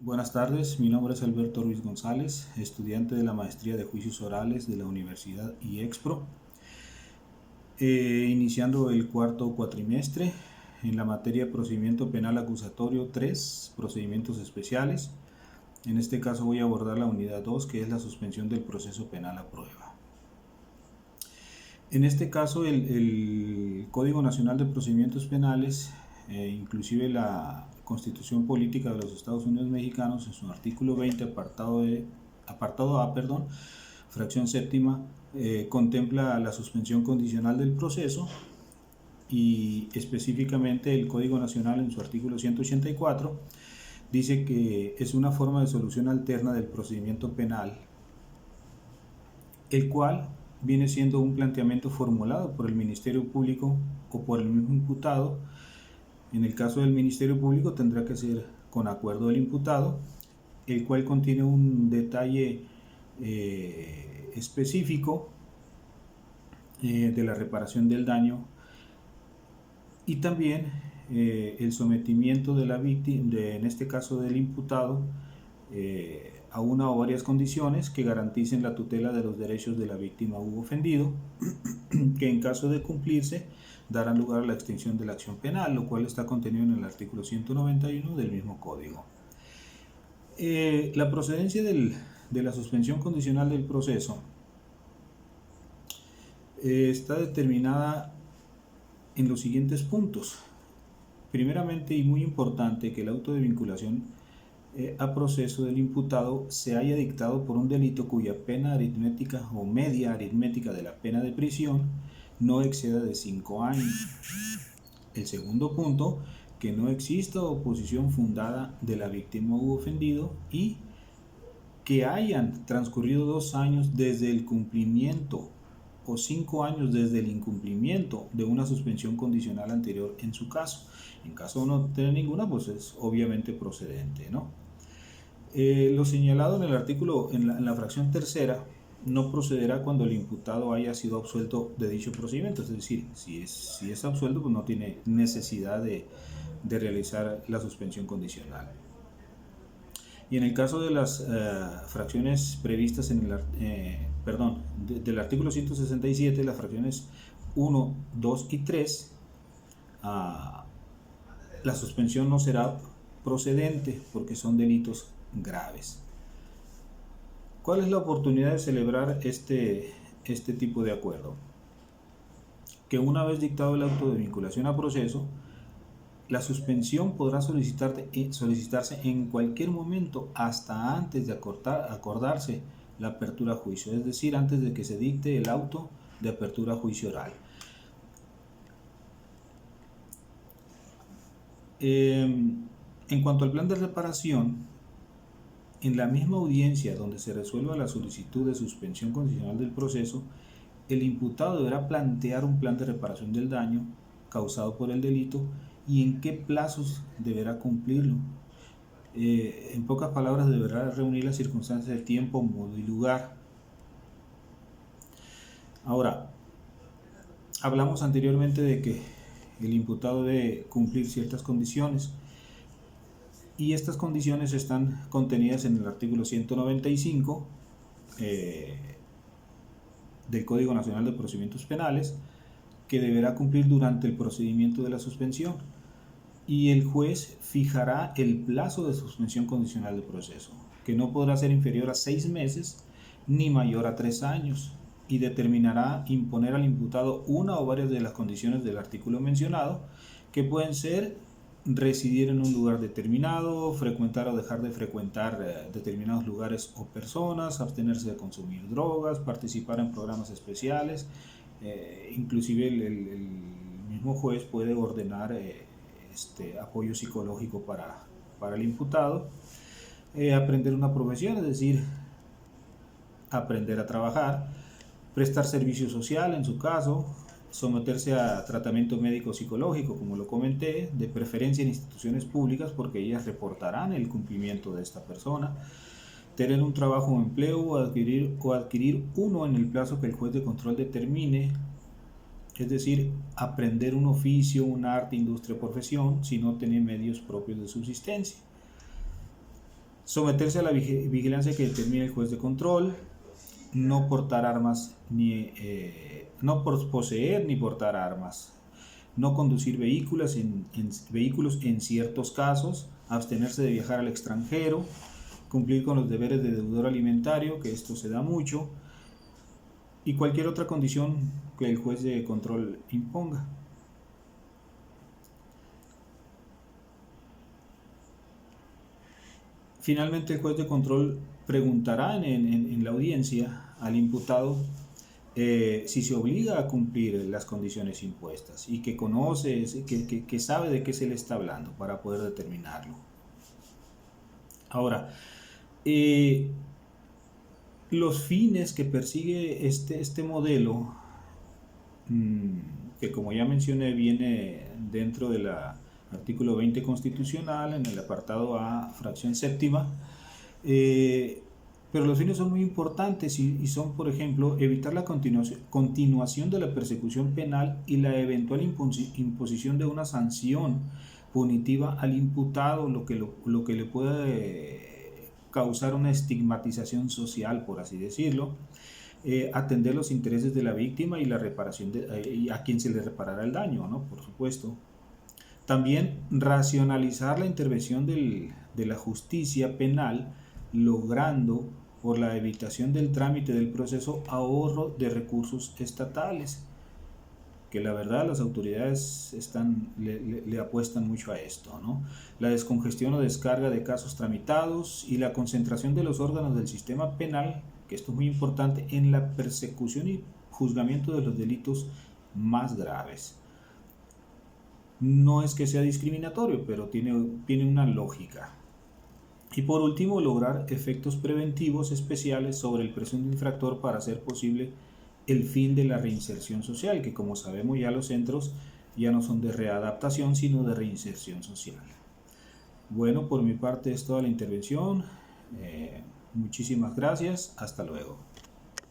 Buenas tardes, mi nombre es Alberto Ruiz González, estudiante de la Maestría de Juicios Orales de la Universidad IEXPRO, iniciando el cuarto cuatrimestre en la materia Procedimiento Penal Acusatorio 3, Procedimientos Especiales. En este caso voy a abordar la unidad 2, que es la suspensión del proceso penal a prueba. En este caso, el Código Nacional de Procedimientos Penales, inclusive la Constitución Política de los Estados Unidos Mexicanos, en su artículo 20, apartado A, fracción séptima, contempla la suspensión condicional del proceso, y específicamente el Código Nacional en su artículo 184 dice que es una forma de solución alterna del procedimiento penal, el cual viene siendo un planteamiento formulado por el Ministerio Público o por el mismo imputado. En el caso del Ministerio Público tendrá que ser con acuerdo del imputado, el cual contiene un detalle específico de la reparación del daño, y también el sometimiento de la víctima, en este caso del imputado, a una o varias condiciones que garanticen la tutela de los derechos de la víctima u ofendido, que en caso de cumplirse darán lugar a la extinción de la acción penal, lo cual está contenido en el artículo 191 del mismo código. La procedencia de la suspensión condicional del proceso está determinada en los siguientes puntos. Primeramente, y muy importante, que el auto de vinculación a proceso del imputado se haya dictado por un delito cuya pena aritmética o media aritmética de la pena de prisión no exceda de 5 años. El segundo punto, que no exista oposición fundada de la víctima u ofendido y que hayan transcurrido 2 años desde el cumplimiento o 5 años desde el incumplimiento de una suspensión condicional anterior en su caso. En caso de no tener ninguna, pues es obviamente procedente, ¿no? Lo señalado en el artículo, en la fracción tercera, no procederá cuando el imputado haya sido absuelto de dicho procedimiento. Es decir, si es absuelto, pues no tiene necesidad de realizar la suspensión condicional. Y en el caso de las fracciones previstas en del artículo 167, las fracciones 1, 2 y 3, la suspensión no será procedente porque son delitos graves. ¿Cuál es la oportunidad de celebrar este tipo de acuerdo? Que una vez dictado el auto de vinculación a proceso, la suspensión podrá solicitarse en cualquier momento hasta antes de acordarse la apertura a juicio, es decir, antes de que se dicte el auto de apertura a juicio oral. En cuanto al plan de reparación, en la misma audiencia donde se resuelva la solicitud de suspensión condicional del proceso, el imputado deberá plantear un plan de reparación del daño causado por el delito y en qué plazos deberá cumplirlo. En pocas palabras, deberá reunir las circunstancias de tiempo, modo y lugar. Ahora, hablamos anteriormente de que el imputado debe cumplir ciertas condiciones, y estas condiciones están contenidas en el artículo 195 del Código Nacional de Procedimientos Penales, que deberá cumplir durante el procedimiento de la suspensión, y el juez fijará el plazo de suspensión condicional del proceso, que no podrá ser inferior a 6 meses ni mayor a 3 años, y determinará imponer al imputado una o varias de las condiciones del artículo mencionado, que pueden ser residir en un lugar determinado, frecuentar o dejar de frecuentar determinados lugares o personas, abstenerse de consumir drogas, participar en programas especiales. Inclusive el mismo juez puede ordenar apoyo psicológico para el imputado, aprender una profesión, es decir, aprender a trabajar, prestar servicio social en su caso, someterse a tratamiento médico psicológico, como lo comenté, de preferencia en instituciones públicas porque ellas reportarán el cumplimiento de esta persona, tener un trabajo o empleo o adquirir uno en el plazo que el juez de control determine, es decir, aprender un oficio, un arte, industria o profesión si no tiene medios propios de subsistencia. Someterse a la vigilancia que determine el juez de control, no portar armas, no poseer ni portar armas, no conducir vehículos en ciertos casos, abstenerse de viajar al extranjero, cumplir con los deberes de deudor alimentario, que esto se da mucho, y cualquier otra condición que el juez de control imponga. Finalmente, el juez de control preguntará en la audiencia al imputado si se obliga a cumplir las condiciones impuestas y que conoce, que sabe de qué se le está hablando para poder determinarlo. Ahora, los fines que persigue este modelo, que como ya mencioné viene dentro del artículo 20 constitucional, en el apartado A, fracción séptima, pero los fines son muy importantes y son, por ejemplo, evitar la continuación de la persecución penal y la eventual imposición de una sanción punitiva al imputado, lo que le puede causar una estigmatización social, por así decirlo. Atender los intereses de la víctima y la reparación y a quien se le reparará el daño, ¿no? Por supuesto. También racionalizar la intervención de la justicia penal, logrando por la evitación del trámite del proceso ahorro de recursos estatales, que la verdad las autoridades le apuestan mucho a esto, ¿no? La descongestión o descarga de casos tramitados y la concentración de los órganos del sistema penal, que esto es muy importante, en la persecución y juzgamiento de los delitos más graves. No es que sea discriminatorio, pero tiene una lógica. Y por último, lograr efectos preventivos especiales sobre el presunto infractor para hacer posible el fin de la reinserción social, que como sabemos ya los centros ya no son de readaptación, sino de reinserción social. Bueno, por mi parte es toda la intervención. Muchísimas gracias. Hasta luego.